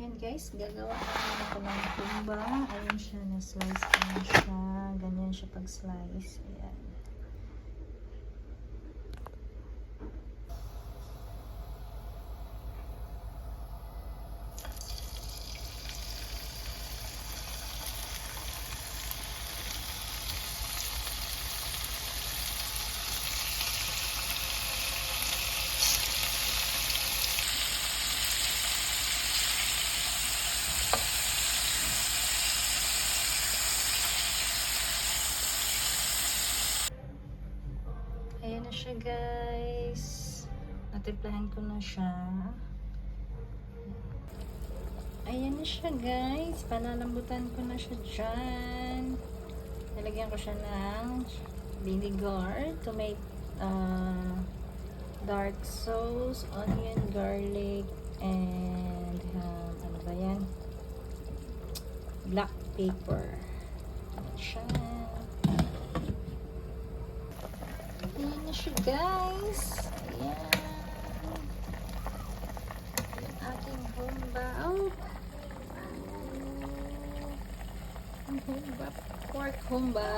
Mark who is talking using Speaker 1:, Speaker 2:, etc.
Speaker 1: Ayan guys, gagawa naman ako ng humba. Ayan siya, na-slice ko na siya. Ganyan siya pag-slice. Ayan. Ayan na siya guys. Natimplahan ko na siya. Ayan na siya guys. Panalambutan ko na siya dyan. Nalagyan ko siya ng vinegar to make dark sauce, onion, garlic, and ano ba yan? Black pepper. Ayan siya. Ayan na siya guys. Ayan. Yung aking humba. Oh. Ang humba. Pork humba.